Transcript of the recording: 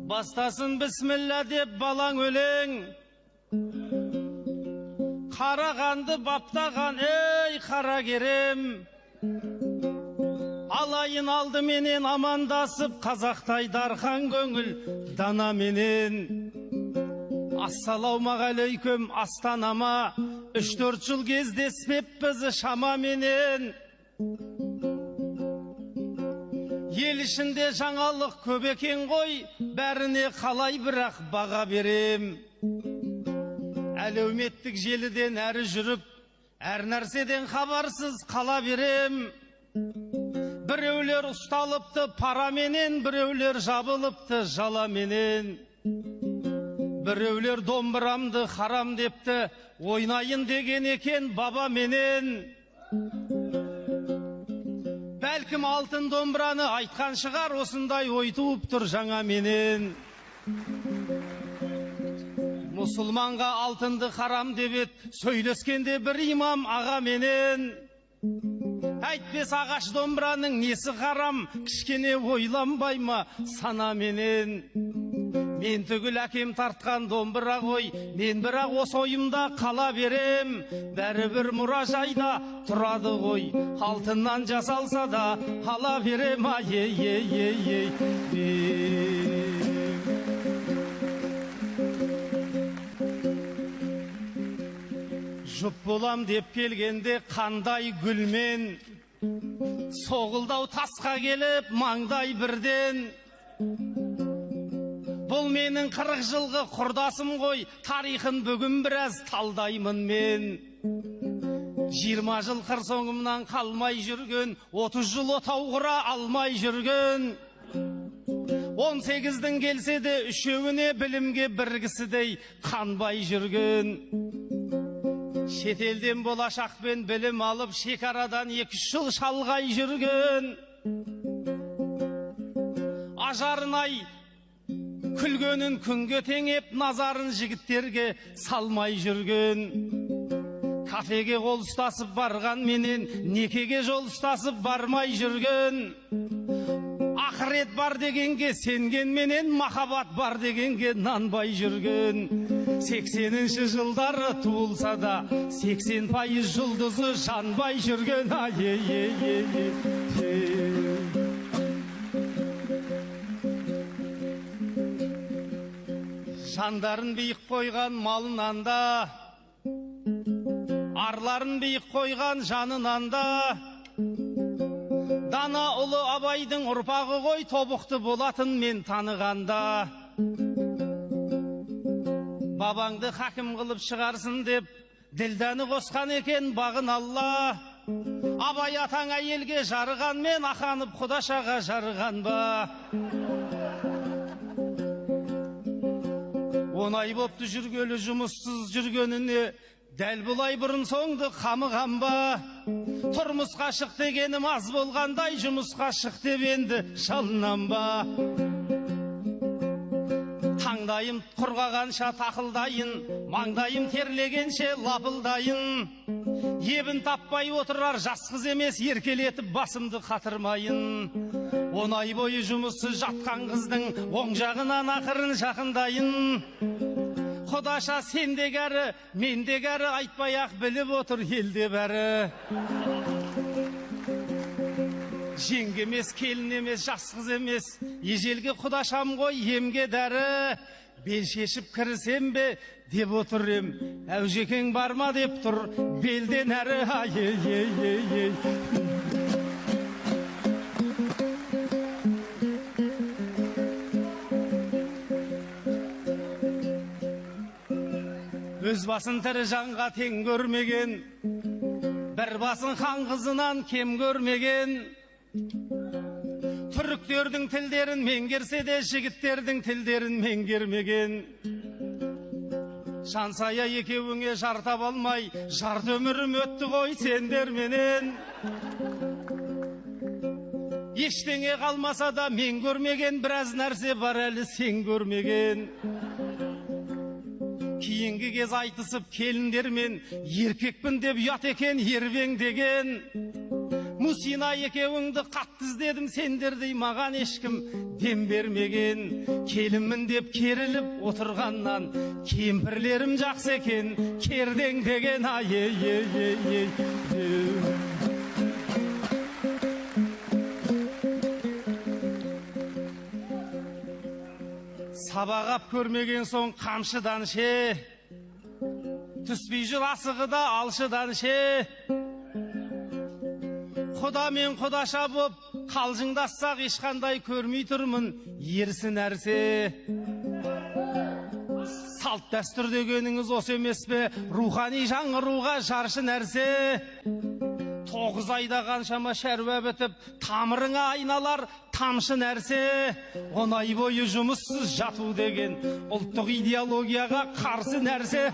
Бастасын бісміллә деп балаң өлең, қарағанды баптаған ей қара керем. Алайын алды менен амандасып, қазақтай дархан көңіл дана менен. Ассалаумағалейкум астанама, 3-4 жыл кездеспеппіз шама менен. Ел ішінде жаңалық көп екен ғой, бәріне қалай бірақ баға берем. Әлеуметтік желіден әрі жүріп, әр нәрседен хабарсыз қала берем. Біреулер ұсталыпты пара менен, біреулер жабылыпты жала менен. Біреулер домбырамды харам депті, ойнайын деген екен баба менен. Бәлкім алтын домбыраны айтқан шығар, осындай ой туып тұр жаңа менен. Мұсылманға алтынды харам деп сөйлескенде бір имам аға менен. Әйтпес ағаш домбыраның несі харам, кішкене ойланбай ма сана менен. Мен түгіл әкем тартқан домбыра ғой, мен бірақ осы ойымда қала берем. Бәрі бір мұражайда тұрады ғой, алтыннан жасалса да ала берем. Жұп болам деп келгенде қандай гүлмен, соғылдау тасқа келіп маңдай бірден. Бұл менің 40 жылғы құрдасым ғой, тарихын бүгін біраз талдаймын мен. 20 жыл қыр соңымнан қалмай жүрген, 30 жыл отау құра алмай жүрген. 18-дің келсе де үшеуіне білімге біргісідей қанбай жүрген. Шетелден болашақпен білім алып, шекарадан 2 жыл шалғай жүрген. Ажарынай күлгенін күнге теңеп, назарын жігіттерге салмай жүрген. Кафеге қол ұстасып барған менен, некеге жол ұстасып бармай жүрген. Ақырет бар дегенге сенген менен, махаббат бар дегенге нанбай жүрген. 80-ші жылдары туылса да, 80% жұлдызы жанбай жүрген. Жандарын бейік қойған малынан да, арларын бейік қойған жанынан да. Дана ұлы Абайдың ұрпағы ғой, тобықты болатын мен танығанда. Бабаңды хакім қылып шығарсын деп, ділдәні қосқан екен бағын Алла. Абай атаң әйелге жарыған мен, ақанып Құдашаға жарыған ба. Онай бопты жүргелі жұмыссыз жүргеніне, дәл бұлай бұрын соңды қамыған ба. Тұрмысқа шық дегенім аз болғандай, жұмысқа шық деп енді шалынам ба. Таңдайым құрғағанша тақылдайын, маңдайым терлегенше лапылдайын. Ебін таппай отырар жас қыз емес, еркелетіп басымды қатырмайын. 10 ай бойы жұмысы жатқан қыздың оң жағынан ақырын жақындайын. Құдаша сенде кәрі, менде кәрі, айтпай-ақ біліп отыр елде бәрі. Жеңге емес, келін емес, жас қыз емес, ежелгі құдашам ғой емге дәрі. Бел шешіп кірісем бе деп отыр ем, әужекең бар ма деп тұр белден әрі. Өз басын тірі жанға тең көрмеген, бір басын хан қызынан кем көрмеген. Түріктердің тілдерін меңгерсе де, жігіттердің тілдерін меңгермеген. Жансая екеуіңе жар таба алмай, жарты өмірім өтті ғой сендерменен. Ештеңе қалмаса да мен көрмеген, біраз нәрсе бар әлі сен көрмеген. Кейінгі кез айтысып келіндермен, еркекпін деп ұят екен ербең деген. Мусина екеуіңді қатты іздедім, сендердей маған ешкім дем бермеген, келінмін деп керіліп отырғаннан, кемпірлерім жақсы екен, кердең деген ай. Сабағап көрмеген соң қамшыдан ше, түспей жүр асығы да алшыдан ше. Құда мен құдаша боп қалжыңдассақ ешқандай көрмей тұрмын ерсі нәрсе. Салт дәстүр дегеніңіз осы емес пе, рухани жаңғыруға жаршы нәрсе. 9 айда қаншама шаруа бітіп, тамырыңа айналар тамшы нәрсе. 10 ай бойы жұмыссыз жату деген ұлттық идеологияға қарсы нәрсе.